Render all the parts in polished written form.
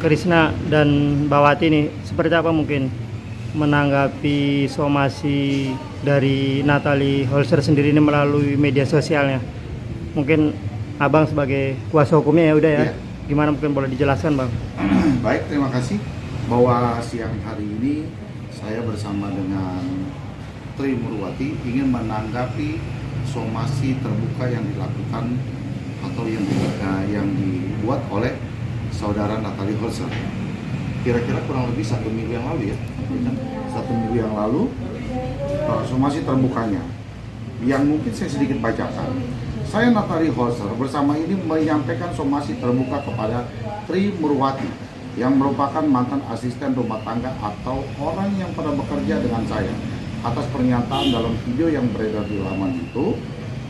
Krisna dan Mbak Wati nih, seperti apa mungkin menanggapi somasi dari Natalie Holzer sendiri ini melalui media sosialnya? Mungkin Abang sebagai kuasa hukumnya ya udah ya. Iya. Gimana mungkin boleh dijelaskan, Bang? Baik, terima kasih bahwa siang hari ini saya bersama dengan Tri Murwati ingin menanggapi somasi terbuka yang dilakukan atau yang dibuat oleh saudara Natalie Holzer. Kira-kira kurang lebih 1 minggu yang lalu ya, 1 minggu yang lalu somasi terbukanya yang mungkin saya sedikit bacakan. Saya Natalie Holzer bersama ini menyampaikan somasi terbuka kepada Tri Murwati yang merupakan mantan asisten rumah tangga atau orang yang pernah bekerja dengan saya atas pernyataan dalam video yang beredar di laman itu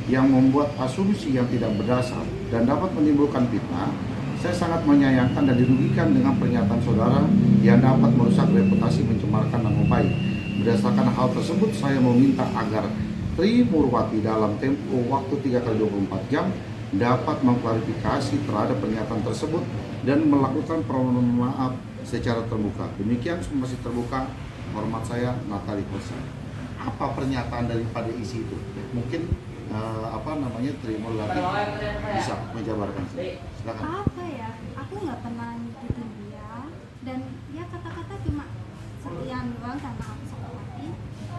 yang membuat asumsi yang tidak berdasar dan dapat menimbulkan fitnah. Saya sangat menyayangkan dan dirugikan dengan pernyataan saudara yang dapat merusak reputasi, mencemarkan nama baik. Berdasarkan hal tersebut, saya meminta agar Tri Murwati dalam tempo waktu 3x24 jam dapat mengklarifikasi terhadap pernyataan tersebut dan melakukan permohonan maaf secara terbuka. Demikian somasi terbuka. Hormat saya, Natalie Holzer. Apa pernyataan daripada isi itu? Mungkin Tri Murwati bisa menjabarkan. Silakan. Apa ya? Aku nggak pernah ngikutin dia dan dia kata-kata cuma sekian doang karena aku Sukawati.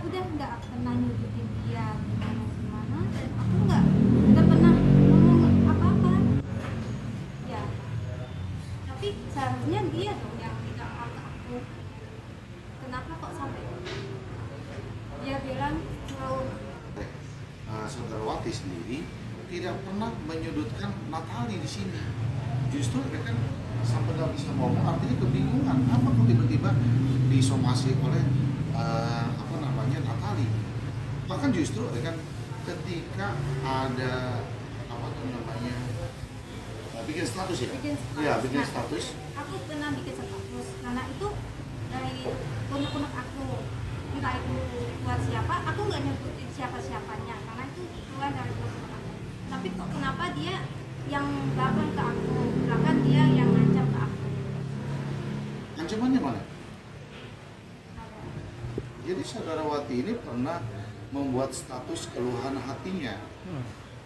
Udah nggak pernah ngikutin dia gimana dan aku nggak pernah ngomong apa-apa. Ya. Tapi seharusnya dia dong yang minta maaf ke aku. Kenapa kok sampai dia bilang kalau Saudara Wati sendiri tidak pernah menyudutkan Natalie di sini. Justru mereka sampai nggak bisa ngomong, artinya kebingungan. Apa kok tiba-tiba disomasi oleh Natalie? Bahkan justru kan ketika ada bikin status ya? Iya, bikin status. Aku pernah bikin status karena itu dari unek-unek aku, entah itu buat siapa, aku nggak nyebutin siapa-siapanya karena itu keluar dari unek-unek aku. Tapi kok kenapa dia yang belakang ke aku, bahkan dia yang ngancam ke aku. Ancamannya mana? Jadi saudara Wati ini pernah membuat status keluhan hatinya.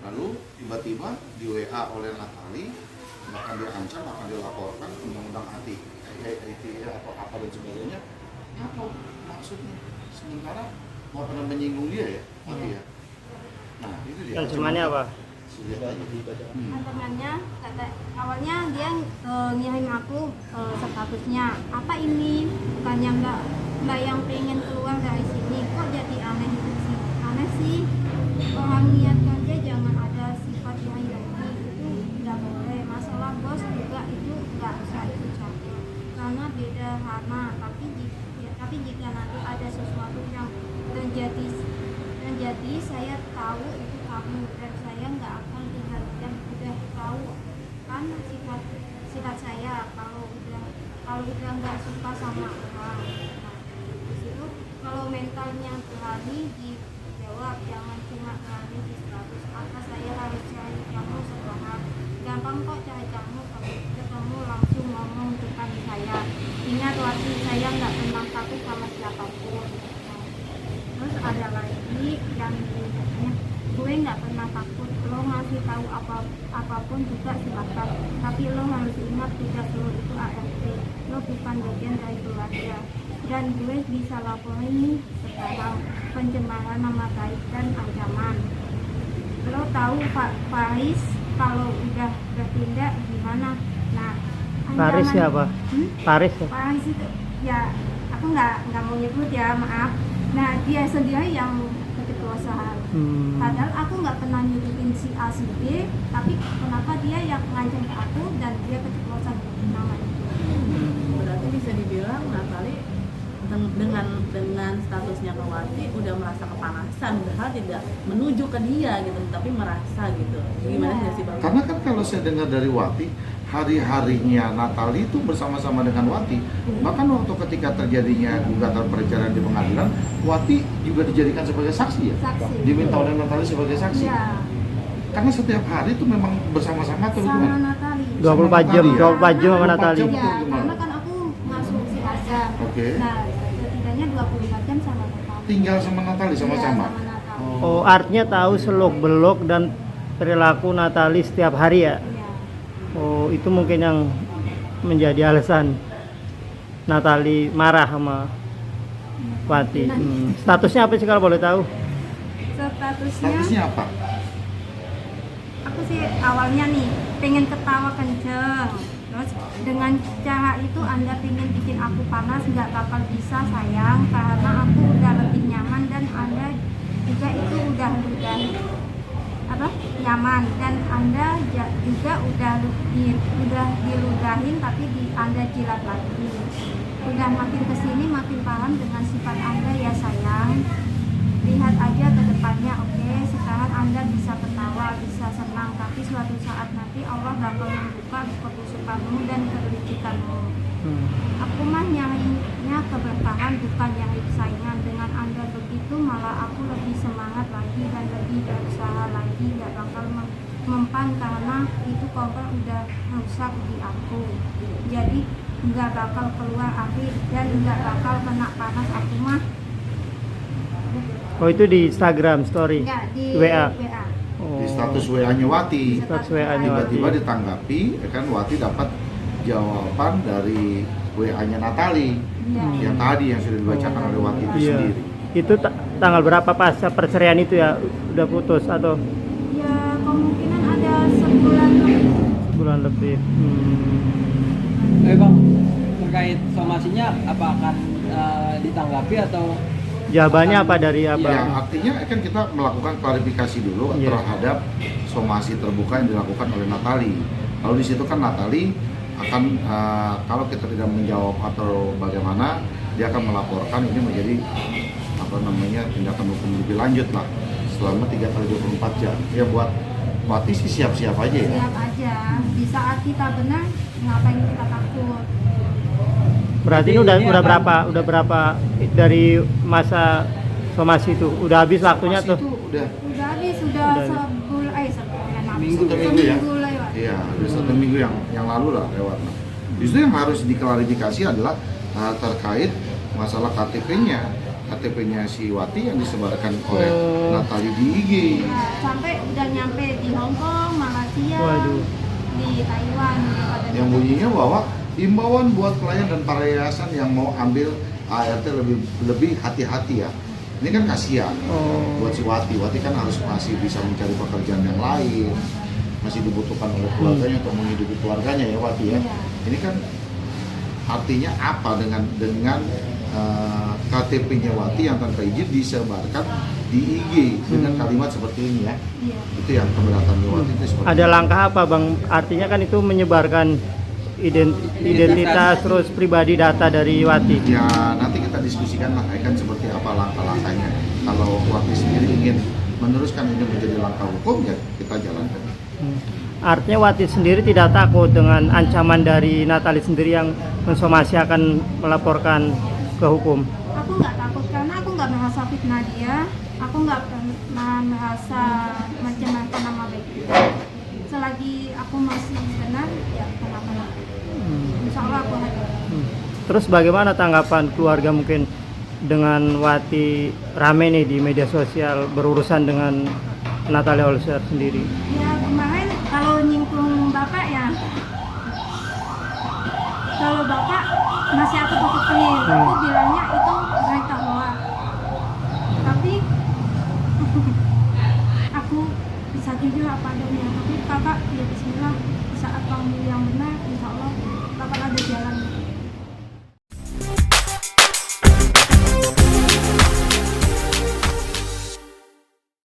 Lalu tiba-tiba di WA oleh Natalie, bahkan dia ancam akan dilaporkan undang-undang ITE atau apa dan sebagainya. Apa maksudnya? Sementara mau pernah menyinggung dia ya? Ya. Nah, itu dia. Ancamannya apa? Ancamannya awalnya dia ngirim aku statusnya apa ini, bukannya nggak yang pengen keluar dari sini, kok jadi aneh sih. Orang niat kerja jangan ada sifat yang iri, itu nggak boleh. Masalah bos juga itu nggak usah ikut campur karena beda hama. Tapi jika nanti ada sesuatu yang terjadi saya tahu itu kamu dan saya nggak akan tinggal diam. Udah tahu kan sifat saya kalau udah nggak suka sama orang. Nah, di situ kalau mentalnya berani dijawab, jangan cuma berani di status apa saya harus cari kamu sekolah. Gampang kok cari kamu, ketemu langsung ngomong depan saya. Ingat waktu saya nggak pernah takut sama siapapun. Terus ada lagi yang katanya gue nggak pernah takut, lo ngasih tahu apapun juga silakan, tapi lo harus ingat tugas lo itu ART, lo bukan bagian dari keluarga, dan gue bisa laporin nih sekarang pencemaran nama baik dan ancaman. Lo tahu Pak Faris kalau udah bertindak gimana? Nah, Paris siapa? Paris ya? Paris itu ya aku nggak mau nyebut ya, maaf. Nah, dia sendiri yang keceplosan. Padahal aku nggak pernah nyudutin si A si B, tapi kenapa dia yang ngancam ke aku dan dia keceplosan nama itu. Berarti bisa dibilang Natalie dengan statusnya ke Wati udah merasa kepanasan, padahal tidak menuju ke dia gitu, tapi merasa gitu. Gimana sih Bang? Karena kan kalau saya dengar dari Wati, hari-harinya Natalie itu bersama-sama dengan Wati. Bahkan waktu ketika terjadinya gugatan perceraian di pengadilan, Wati juga dijadikan sebagai saksi ya? Saksi. Diminta oleh Natalie sebagai saksi. Ya, Karena setiap hari itu memang bersama-sama atau sama gimana? Natalie. 24 jam, 24 jam sama Natalie. Ya, karena kan Oke. Nah, setidaknya 24 jam sama Natali. Tinggal sama Natali Iya, sama-sama. sama Natali. Oh, artinya tahu seluk-beluk dan perilaku Natali setiap hari ya? Iya. Oh, itu mungkin yang menjadi alasan Natali marah sama Wati. Statusnya apa sih kalau boleh tahu? Statusnya apa? Aku sih awalnya nih pengen ketawa kenceng, terus dengan cara itu Anda pengen bikin aku panas, nggak bakal bisa sayang, karena aku udah lebih nyaman dan Anda juga itu udah nyaman, dan Anda juga udah diludahin tapi Anda jilat lagi. Udah makin kesini makin paham dengan sifat Anda ya sayang. Lihat aja ke depannya, oke? Sekarang Anda bisa ketawa, bisa senang, tapi suatu saat nanti Allah bakal membuka kebusukanmu dan kelicikanmu. Aku mah nyarinya keberkahan, bukan nyari saingan. Dengan Anda begitu malah aku lebih semangat lagi dan lebih berusaha lagi, gak bakal mempan karena itu kompor udah rusak di aku. Jadi nggak bakal keluar api dan nggak bakal kena panas aku mah. Oh, itu di Instagram story. Enggak, di WA. Di status WA-nya Wati. Status WA-nya Wati. Tiba-tiba ditanggapi, kan Wati dapat jawaban dari WA-nya Natali yang tadi yang sudah dibacakan oleh Wati itu Iya. sendiri. Itu tanggal berapa pasca perceraian itu ya? Udah putus atau Ya kemungkinan ada sebulan lebih. bulan lebih? Bang, terkait somasinya apa akan ditanggapi atau Jawabannya apa dari Ya, abang? artinya kan kita melakukan klarifikasi dulu Iya. terhadap somasi terbuka yang dilakukan oleh Natali. Lalu di situ kan Natali akan kalau kita tidak menjawab atau bagaimana, dia akan melaporkan ini menjadi tindakan hukum lebih lanjut lah selama 3x24 jam. Ya buat Wati sih siap-siap aja ya. Siap aja. Di saat kita benar, ngapain kita takut? Berarti ini udah berapa dari masa somasi itu? Udah habis waktunya Somasi tuh? itu udah Udah habis, udah sebulan, Minggu. Satu minggu ya? Seminggu lewat. Iya, udah 1 minggu yang lalu lah lewat. Nah, justru yang harus diklarifikasi adalah terkait masalah KTP-nya si Wati yang disebarkan oleh Natali di IG. Ya, sampai udah nyampe di Hong Kong, Malaysia, Waduh. di Taiwan. Yang bunyinya bahwa himbauan buat klien dan para yayasan yang mau ambil ART lebih hati-hati ya. Ini kan kasihan buat si Wati. Wati kan harus masih bisa mencari pekerjaan yang lain, masih dibutuhkan oleh keluarganya untuk menghidupi keluarganya ya Wati ya. Iya. Ini kan artinya apa dengan KTP-nya Wati yang tanpa izin disebarkan di IG dengan kalimat seperti ini ya. Iya. Itu yang keberatan Wati itu seperti Ada itu. langkah apa bang? Artinya kan itu menyebarkan identitas terus pribadi data dari Wati. Ya nanti kita diskusikan lah kan seperti apa langkah-langkahnya. Kalau Wati sendiri ingin meneruskan ini menjadi langkah hukum ya kita jalankan. Artinya Wati sendiri tidak takut dengan ancaman dari Natali sendiri yang mensomasi akan melaporkan ke hukum. Aku nggak takut karena aku nggak merasa fitnah dia, aku nggak pernah merasa mencemarkan nama baik dia. Selagi aku masih benar, ya kenapa? Insya Allah aku hadir. Terus bagaimana tanggapan keluarga mungkin dengan Wati rame nih di media sosial berurusan dengan Natali Holzer sendiri? Ya kemarin kalau nyinggung bapak ya, kalau bapak masih aku tutupin, aku bilangnya itu berita hoax. Tapi aku bisa jujur apa adanya. Tapi kakak ya Bismillah, di saat kamu yang benar, insya Allah bakal ada jalan.